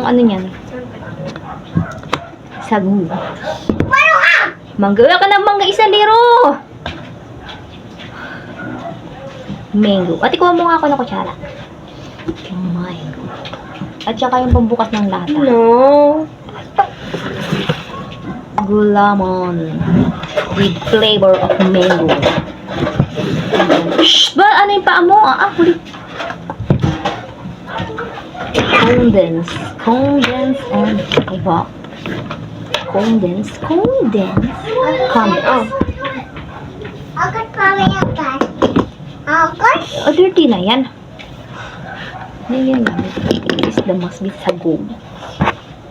ano niyan? Sagu. Mangga. Wala ka ng mangga, isa liro. Mango. At ikuha mo nga ako ng kutsara. Mango. At saka yung pambukas ng lata. No. Gulamon. With flavor of mango. Shh! Ba? Ano yung paa mo? Huli. Condense. Condense and evap. Condense. Condense. Condense. Agad kami agad. Agad? Oh, dirty na yan. Yan lang. This is the must be sagog.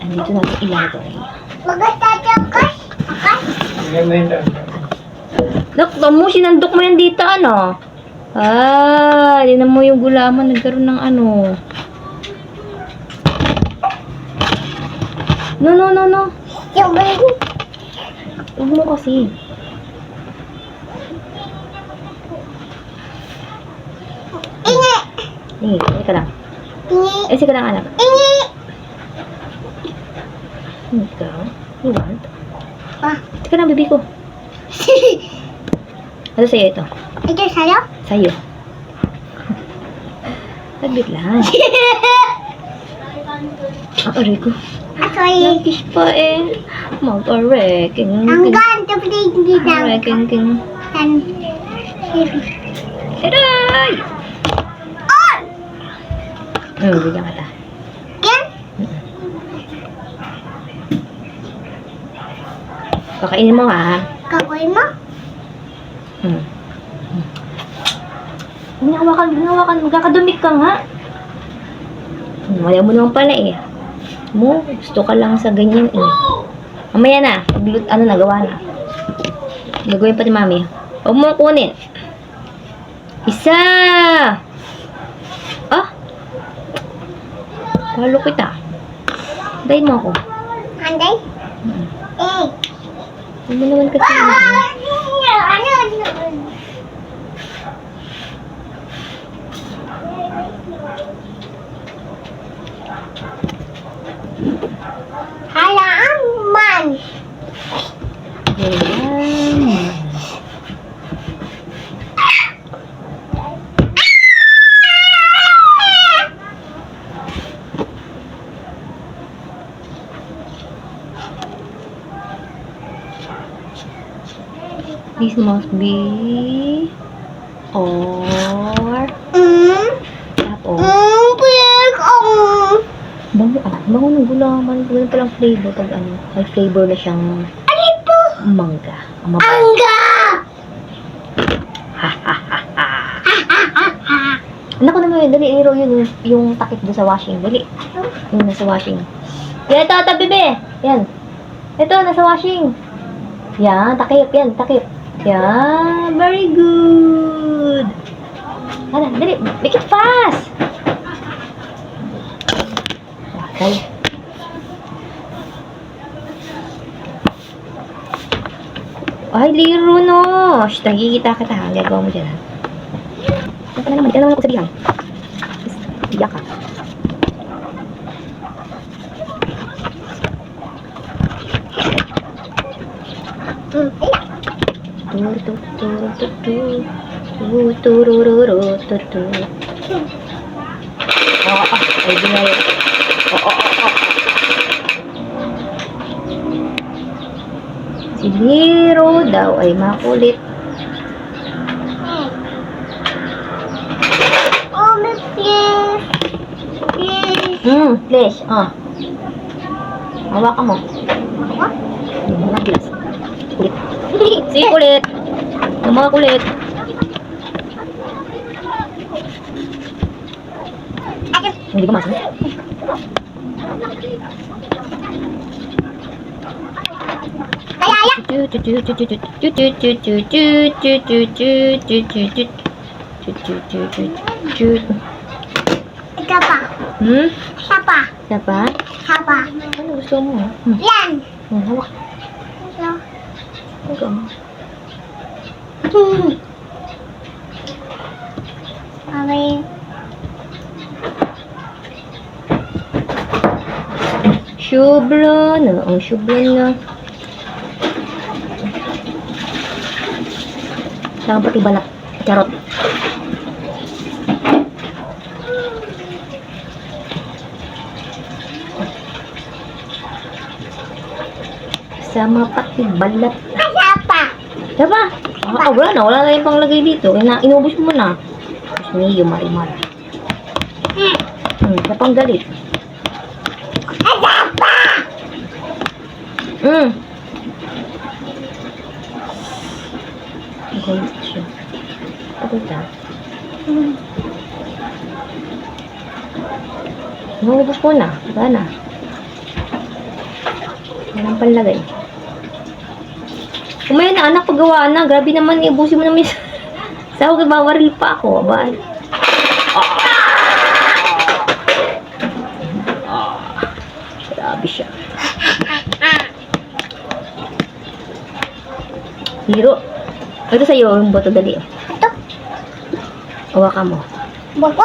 Andito natin ilagay. Agad tayo agad. Agad? Dok, mo, sinandok mo yan dito, ano? Dinan mo yung gulaman, nagkaroon ng ano. No. Yung baby. Huwag mo kasi. Ingi. Ka lang. Ingi. Sige lang, anak. Ingi. Ikaw? You want? Ah. Sige lang, bibi ko. Ano sa'yo ito? Ito sa'yo? Sa'yo. Saglit lang. Aray ko. Asoy. Nagkiss pa eh. Mag-areking. Ang ganda pala hindi lang. Areking. Tan. Aray! On! Bigyan ka ta. Yan? Kakainin mo ha. Kakuin mo? Hinawakan. Magkakadumik ka nga. Wala mo naman pala eh. Gusto ka lang sa ganyan eh. Mamaya na. Nagawa na. Gagawin pa ni mami. Huwag mo kunin. Isa! Palo kita. Dayin mo ako. Anday? Eh. Huwag mo naman kasi. Halaman. This must be or tapos bango ng gulaman. Gulaman palang flavor pag may flavor na siyang mangga. Angga! Anak ko naman yun, dali, iro yun, yung takip doon sa washing, dali. Yung nasa washing. Yan, ito, bebe. Yan. Ito, nasa washing. Yan, takip, Yan, very good. Hala, dali, make it fast. Okay. Ay, liro no. Shh, nakikita kita ha. Gagawa mo dyan ha. Ano naman ako sabihan. Iyak ka. Ay, ginaya. Si Liro daw ay makulit. Oh, Miss Please. Please. Hawakan mo. Please. Kulit. Si kulit. Yung mga kulit. Hindi ko masin. Ika pa. Sapa. Siapa? Sapa. Ano gusto mo? Yan. Hawak. Yan. Ikaw. Okay. Shublo na. Ang shublo na. Saka pati balak. Charot. Sama pati balat. Sapa. Diba? Wala na. Wala na yung panglagay dito. Inubos mo na. Tapos niyo, marimar. Siya pang galit. Sapa. Galit siya. Pagkita. Inubos mo na. Wala na. Walang panlagay. Kumain na anak, paggawa na. Grabe naman, iubusin mo naman yung sahog, bawaril pa ako. Ba? Grabe siya. Hiro. Ito sa'yo, yung boto dali. Ito. Hawakan mo. Bako.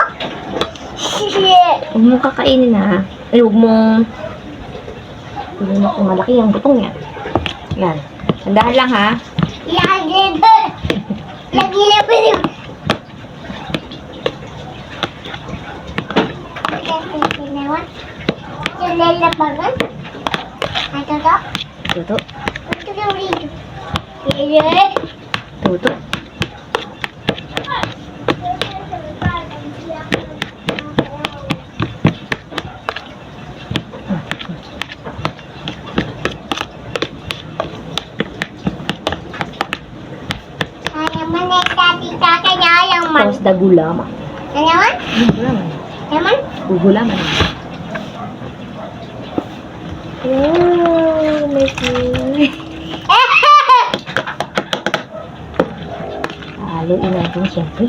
Huwag mong kakainin ha. Ay, huwag mong malaki ang butong niya. Yan. Tandaan lang ha. Lagi doon. Lagi na pa rin. Lalabagan? Ito to? Tuto. Ito yung video. Iya. Tuto. Ayaw man ay tati-tata niya ayaw man. Tapos dagulama. Ayaw man? Gugulaman. Ayaw man? Gugulaman. Oh, may kulay. Haluin natin siyempre.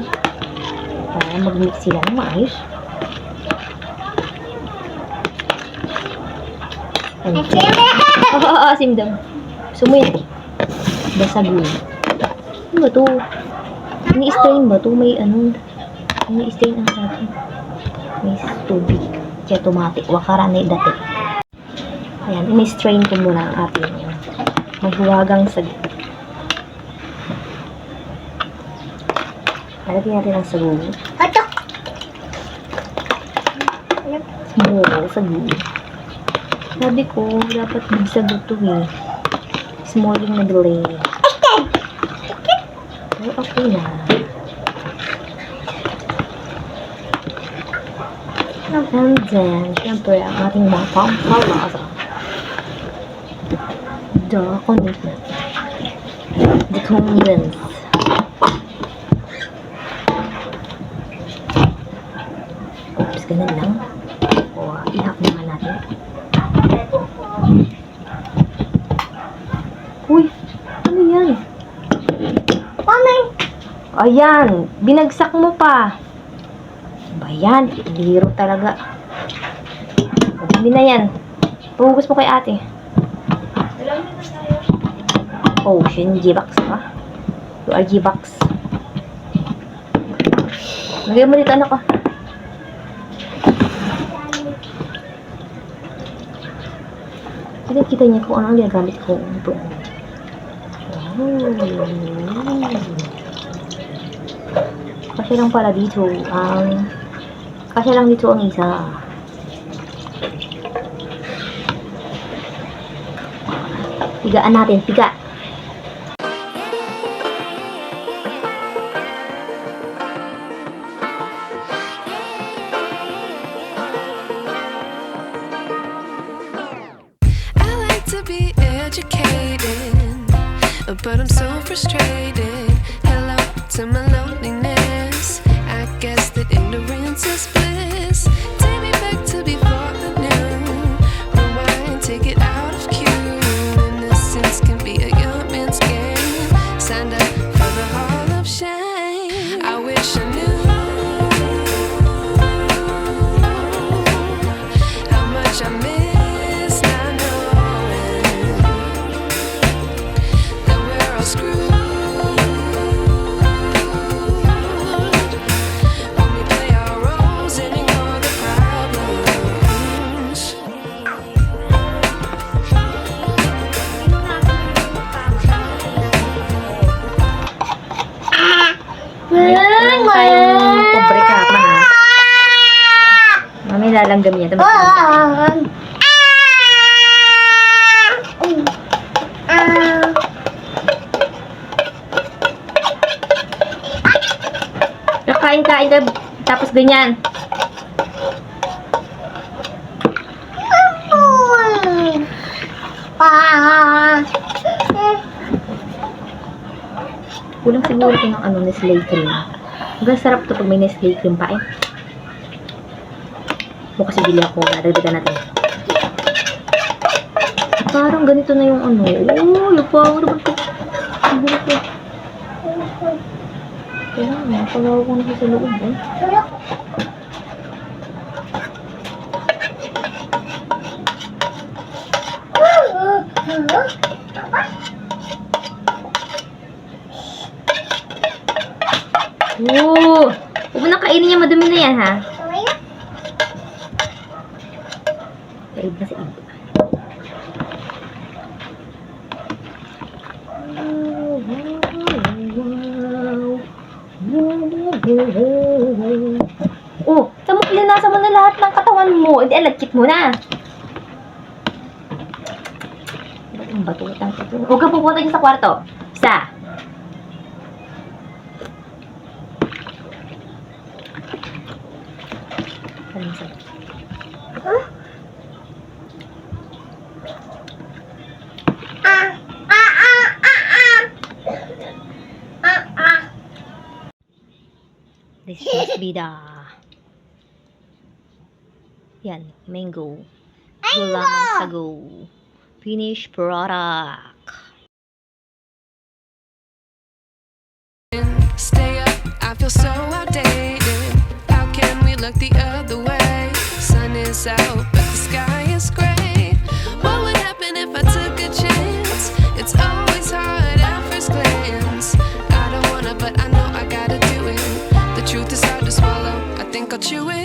Para mag-mix sila ng maayos. Asim daw. Sumuyat eh. Basag yun. Ano ba to? Ini-strain ba to? May ano? Ini-strain ang atin. May tubig. Kaya tumatik. Wakaranay dati. Ayan. Ini-strain ko muna ang ating maghuwagang saging. Lagyan natin ang sago. Ito. Small sago. Sabi ko, dapat big sago to eh. Small yung nag-lay. Ay, okay na. And then, syempre, ang ating mga pampalasa. The condiment. The condiments. Oops, ganun lang. O, ihap naman natin. Uy, ano yan? Pamay. Ayan, binagsak mo pa. Ba yan? Biro talaga. Hindi na yan. Puhugas mo kay ate. Oh, siya G-box pa. You are G-box. Lagay mo dito anak ko. Kita niya kung ano ang ginagamit ko. Kasi lang pala dito kasi lang dito ang isa. Pigaan natin, piga. Be educated, but I'm so frustrated. Hello to my loneliness. I guess that ignorance is bliss. Take me back to before I knew. Rewind, take it out of cue. Innocence can be a young man's game. Signed up for the hall of shame. I wish I knew how much I miss. Screwed when we play our roles Huwag tayong pobre ka, ma. Mami, lalanggam yan. Kain-kain ka, tapos ganyan. Kulang siguro ito ng ano, Nestle cream. Hanggang sarap to pag may Nestle cream pa eh. Bukas bili ako, nadagdagan natin. Parang ganito na yung ano. Oh, yung power naman ko. Ang bulat ko. Kailangan na, pagawag ko na siya sa loob eh. Oo! Huwag mo na kainin niya, madumi na yan ha. Kain na sa iba. Oh, linasa mo na lahat ng katawan mo. Hindi, alagkit mo na. Ba't ang batutang ito? Huwag ka pupunta dyan sa kwarto. Isa. This must be the yan, mango. Gulamang sago. Finished product. Stay up, I feel so outdated. How can we look the other way? Sun is out, but the sky is gray. What would happen if I took a chance? It's always hard at first glance. I don't wanna, but I know I gotta do it. The truth is hard to swallow, I think I'll chew it.